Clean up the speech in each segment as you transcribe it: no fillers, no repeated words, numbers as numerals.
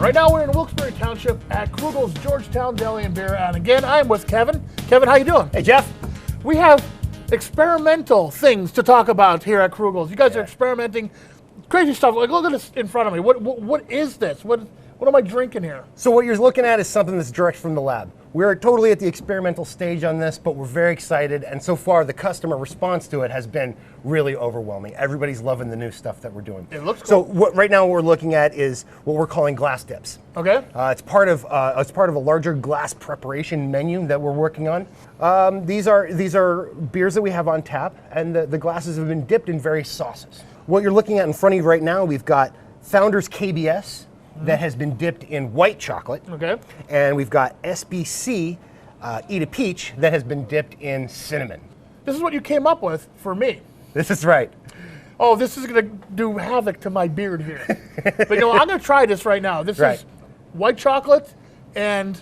Right now we're in Wilkes-Barre Township at Krugel's Georgetown Deli and Beer, and again I'm with Kevin. Kevin, how you doing? Hey, Jeff. We have experimental things to talk about here at Krugel's. You guys are experimenting crazy stuff. Like, look at this in front of me. What is this? What am I drinking here? So what you're looking at is something that's direct from the lab. We're totally at the experimental stage on this, but we're very excited, and so far the customer response to it has been really overwhelming. Everybody's loving the new stuff that we're doing. It looks cool. So right now what we're looking at is what we're calling glass dips. Okay. It's part of a larger glass preparation menu that we're working on. These are beers that we have on tap, and the glasses have been dipped in various sauces. What you're looking at in front of you right now, we've got Founders KBS that has been dipped in white chocolate. Okay. And we've got SBC Eat a Peach that has been dipped in cinnamon. This is what you came up with for me. This is right. Oh, this is going to do havoc to my beard here. But you know, I'm going to try this right now. This is white chocolate and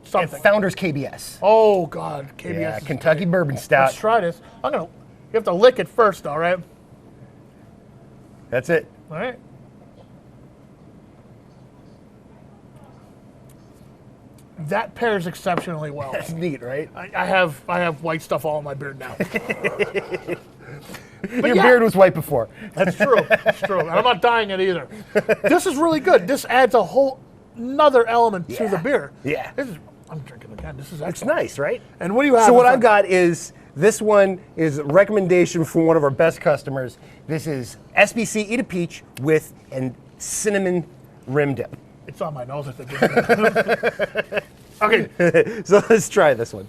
something. And Founders KBS. Oh, God. KBS. Yeah, Kentucky Bourbon Stout. Let's try this. You have to lick it first, all right? That's it. All right. That pairs exceptionally well. That's neat, right? I have white stuff all in my beard now. Your beard was white before. That's true. That's true. And I'm not dyeing it either. This is really good. This adds a whole another element to the beer. Yeah. I'm drinking again. This is excellent. It's nice, right? And what do you have? So what I've got is, this one is a recommendation from one of our best customers. This is SBC Eat a Peach with a cinnamon rim dip. It's on my nose, I think. Okay. So let's try this one.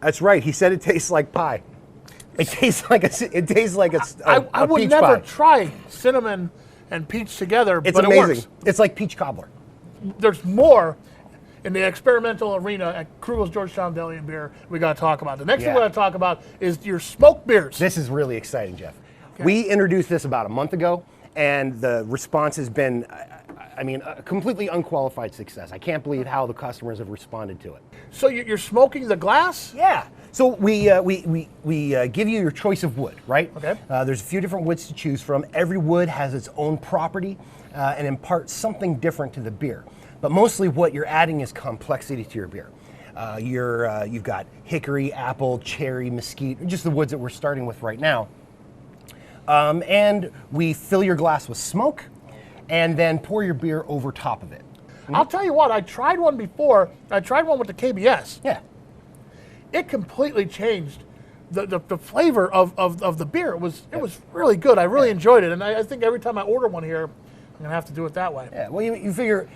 That's right. He said it tastes like pie. It tastes like a I would peach never pie. try cinnamon and peach together, It's but amazing. it works. It's like peach cobbler. There's more in the experimental arena at Krugel's Georgetown Deli and Beer we got to talk about. The next thing we're going to talk about is your smoked beers. This is really exciting, Jeff. Okay. We introduced this about a month ago, and the response has been, a completely unqualified success. I can't believe how the customers have responded to it. So you're smoking the glass? Yeah. So we give you your choice of wood, right? Okay. There's a few different woods to choose from. Every wood has its own property and imparts something different to the beer. But mostly what you're adding is complexity to your beer. You've got hickory, apple, cherry, mesquite, just the woods that we're starting with right now. And we fill your glass with smoke and then pour your beer over top of it. I'll tell you what, I tried one before. I tried one with the KBS. Yeah. It completely changed the flavor of the beer. It was really good. I really enjoyed it, and I think every time I order one here, I'm gonna have to do it that way. Yeah. Well, you figure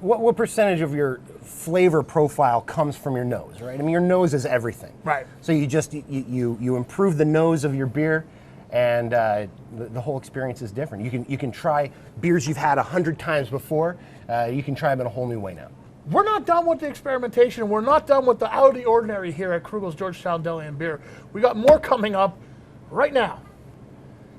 what percentage of your flavor profile comes from your nose, right? I mean, your nose is everything. Right. So you improve the nose of your beer, and the whole experience is different. You can try beers you've had 100 times before. You can try them in a whole new way now. We're not done with the experimentation. We're not done with the out of the ordinary here at Krugel's Georgetown Deli and Beer. We got more coming up right now.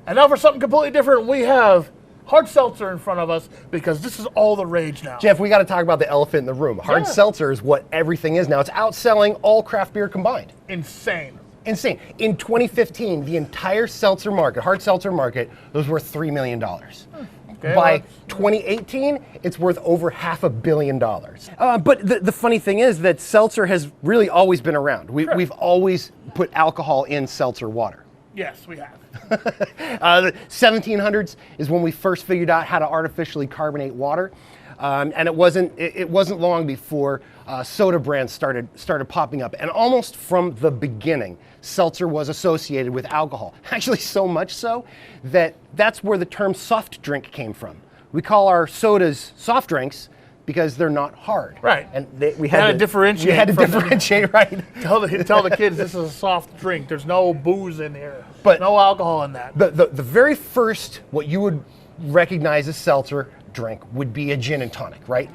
And now for something completely different, we have hard seltzer in front of us, because this is all the rage now. Jeff, we got to talk about the elephant in the room. Hard seltzer is what everything is now. It's outselling all craft beer combined. Insane. Insane. In 2015, the entire seltzer market, hard seltzer market, was worth $3 million. Okay, by 2018, it's worth over $500 million. But the funny thing is that seltzer has really always been around. We've always put alcohol in seltzer water. Yes, we have. The 1700s is when we first figured out how to artificially carbonate water. And it wasn't long before soda brands started popping up. And almost from the beginning, seltzer was associated with alcohol. Actually, so much so that that's where the term soft drink came from. We call our sodas soft drinks because they're not hard. Right. And we had to differentiate. We had to differentiate, right? Tell the kids this is a soft drink. There's no booze in here. But no alcohol in that. The very first, what you would recognize as seltzer drink would be a gin and tonic, right?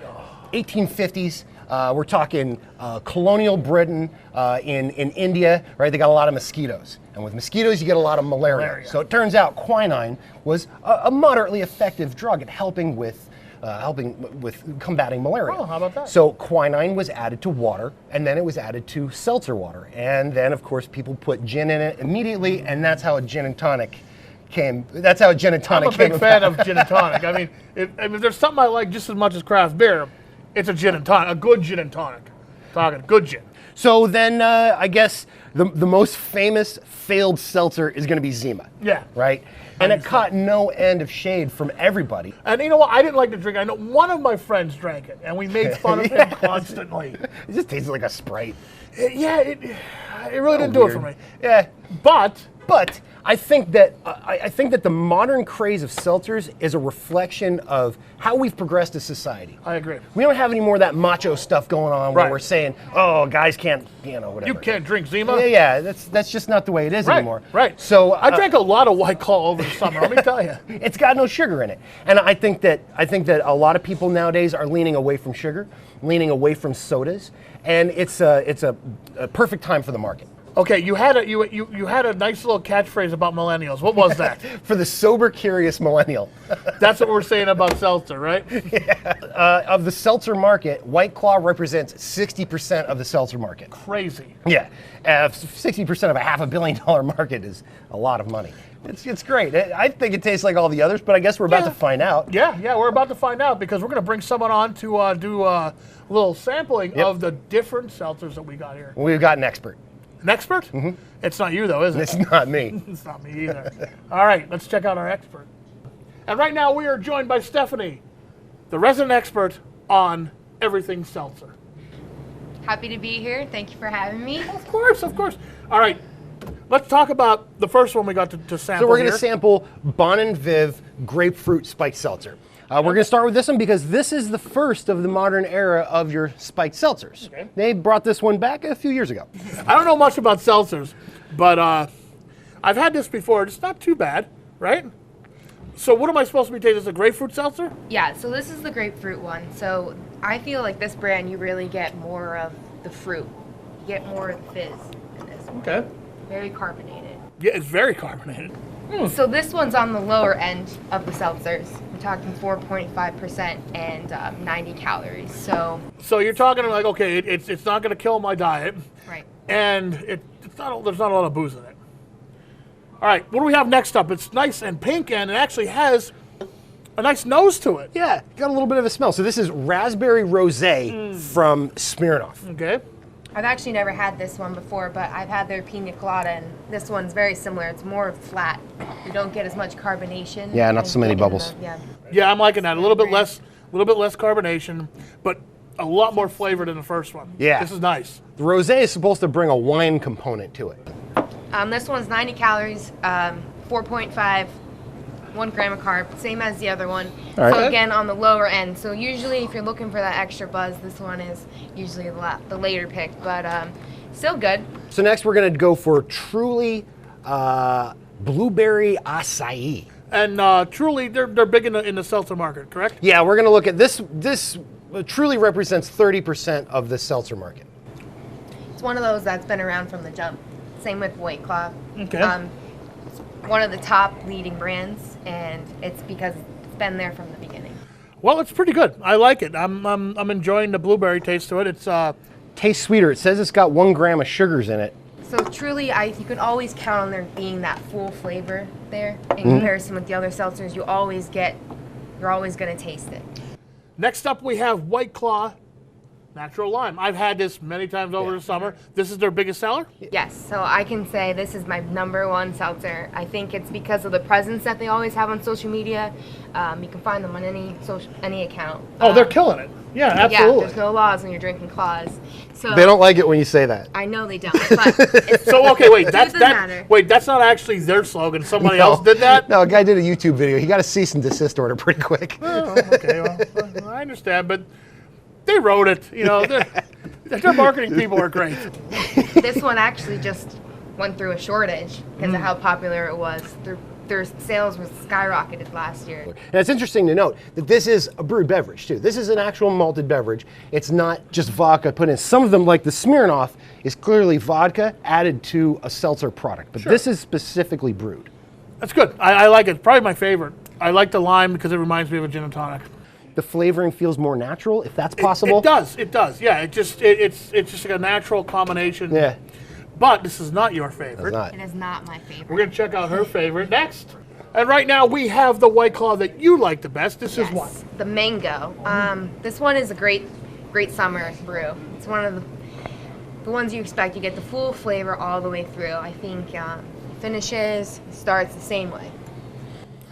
1850s. We're talking colonial Britain, in India, right? They got a lot of mosquitoes. And with mosquitoes, you get a lot of malaria. So it turns out quinine was a moderately effective drug at helping with combating malaria. Oh, how about that? So quinine was added to water, and then it was added to seltzer water. And then, of course, people put gin in it immediately, and that's how a gin and tonic came. That's how gin and tonic I'm a came big fan about. of gin and tonic. I mean, if there's something I like just as much as craft beer, it's a gin and tonic, a good gin and tonic. Talking good gin. So then, I guess the most famous failed seltzer is going to be Zima. Yeah. Right? And it caught no end of shade from everybody. And you know what? I didn't like to drink. I know one of my friends drank it, and we made fun of him constantly. It just tasted like a Sprite. It really didn't do it for me. Yeah. But I think that the modern craze of seltzers is a reflection of how we've progressed as society. I agree. We don't have any more of that macho stuff going on where Right. we're saying, "Oh, guys can't, whatever." You can't drink Zima. Yeah, that's just not the way it is anymore. Right. So I drank a lot of White Claw over the summer. Let me tell you. it's got no sugar in it, and I think that a lot of people nowadays are leaning away from sugar, leaning away from sodas, and it's a perfect time for the market. Okay, you had a nice little catchphrase about millennials. What was that? For the sober, curious millennial. That's what we're saying about seltzer, right? Of the seltzer market, White Claw represents 60% of the seltzer market. Crazy. Yeah, 60% of a $500 million market is a lot of money. It's great. I think it tastes like all the others, but I guess we're about to find out. Yeah, we're about to find out because we're going to bring someone on to do a little sampling of the different seltzers that we got here. We've got an expert. An expert? Mm-hmm. It's not you, though, is it? It's not me. It's not me either. All right, let's check out our expert. And right now we are joined by Stephanie, the resident expert on everything seltzer. Happy to be here. Thank you for having me. Of course. All right, let's talk about the first one we got to sample. So we're going to here. sample Bon and Viv Grapefruit Spiked Seltzer. We're going to start with this one because this is the first of the modern era of your spiked seltzers. Okay. They brought this one back a few years ago. I don't know much about seltzers, but I've had this before. It's not too bad, right? So what am I supposed to be tasting? Is it a grapefruit seltzer? Yeah, so this is the grapefruit one. So I feel like this brand, you really get more of the fruit. You get more of the fizz in this one. Okay. Very carbonated. Yeah, it's very carbonated. So this one's on the lower end of the seltzers. We're talking 4.5% and 90 calories. So you're talking like, okay, it's not going to kill my diet, right. and there's not a lot of booze in it. All right, what do we have next up? It's nice and pink, and it actually has a nice nose to it. Yeah, got a little bit of a smell. So this is Raspberry Rosé from Smirnoff. Okay. I've actually never had this one before, but I've had their pina colada, and this one's very similar. It's more flat. You don't get as much carbonation. Yeah, not as so many you get in bubbles. Yeah, I'm liking that. A little bit less carbonation, but a lot more flavor than the first one. Yeah. This is nice. The Rosé is supposed to bring a wine component to it. This one's 90 calories, 4.5, 1 gram of carb, same as the other one. All right. So again, on the lower end. So usually if you're looking for that extra buzz, this one is usually the later pick, but still good. So next we're going to go for Truly Blueberry Acai. And truly, they're big in the seltzer market, correct? Yeah, we're going to look at this. This truly represents 30% of the seltzer market. It's one of those that's been around from the jump. Same with White Claw. Okay. It's one of the top leading brands, and it's because it's been there from the beginning. Well, it's pretty good. I like it. I'm enjoying the blueberry taste to it. It's Tastes sweeter. It says it's got 1 gram of sugars in it. So truly, you can always count on there being that full flavor there in comparison with the other seltzers. You're always going to taste it. Next up, we have White Claw Natural Lime. I've had this many times over the summer. This is their biggest seller? Yes, so I can say this is my #1 seltzer. I think it's because of the presence that they always have on social media. You can find them on any account. Oh, they're killing it. Yeah, absolutely. Yeah, there's no laws when you're drinking claws. So They don't like it when you say that. I know they don't, but it's So okay, wait, Truth of the matter. that's not actually their slogan. Somebody else did that? No, a guy did a YouTube video. He got a cease and desist order pretty quick. Oh, okay, well, I understand, but they wrote it. Their marketing people are great. this one actually just went through a shortage because of how popular it was. Their sales was skyrocketed last year. And it's interesting to note that this is a brewed beverage too. This is an actual malted beverage. It's not just vodka put in. Some of them, like the Smirnoff, is clearly vodka added to a seltzer product, but this is specifically brewed. That's good. I like it. Probably my favorite. I like the lime because it reminds me of a gin and tonic. The flavoring feels more natural, if that's possible. It does. Yeah, it's just like a natural combination. Yeah. But this is not your favorite. It's not. It is not my favorite. We're gonna check out her favorite next. And right now we have the White Claw that you like the best. This is what? The mango. This one is a great summer brew. It's one of the ones you expect. You get the full flavor all the way through. I think finishes, starts the same way.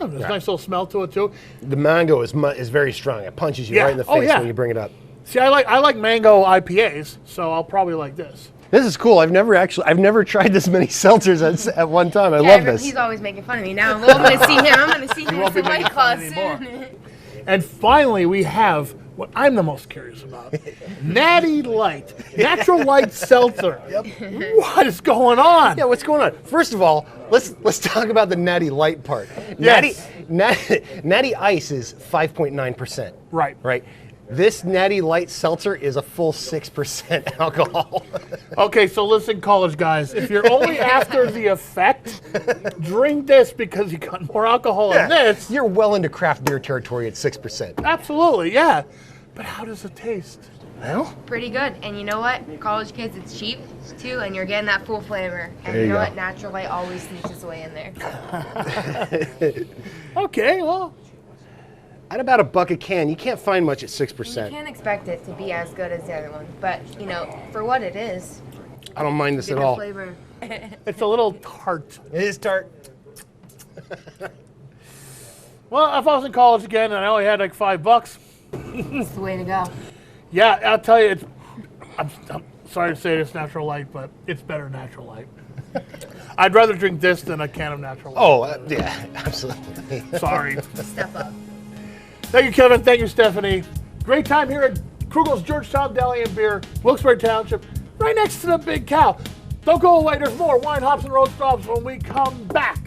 Oh, there's a nice little smell to it too. The mango is very strong. It punches you right in the face when you bring it up. See, I like mango IPAs, so I'll probably like this. This is cool. I've never tried this many seltzers at one time. I love this. He's always making fun of me. Now I'm going to see him. I'm going to see him with the White Claw soon. And finally, we have what I'm the most curious about. Natty Light. Natural Light Seltzer. What is going on? Yeah, what's going on? First of all, let's talk about the Natty Light part. Yes. Natty Ice is 5.9%. Right. This Natty Light Seltzer is a full 6% alcohol. Okay, so listen, college guys. If you're only after the effect, drink this because you got more alcohol in this. You're well into craft beer territory at 6%. Absolutely, yeah. But how does it taste? Well, pretty good. And you know what? College kids, it's cheap too, and you're getting that full flavor. And you know what? Natural Light always sneaks its way in there. Okay, well. At about $1 a can, you can't find much at 6%. You can't expect it to be as good as the other one, but you know, for what it is, I don't mind this at good all. flavor. It's a little tart. It is tart. Well, if I was in college again and I only had like $5, It's the way to go. yeah, I'll tell you, I'm sorry to say this, Natural Light, but it's better Natural Light. I'd rather drink this than a can of Natural Light. Oh, yeah, absolutely. Sorry. Step up. Thank you, Kevin. Thank you, Stephanie. Great time here at Krugel's Georgetown Deli and Beer, Wilkes-Barre Township, right next to the Big Cow. Don't go away. There's more wine, hops, and roast drops when we come back.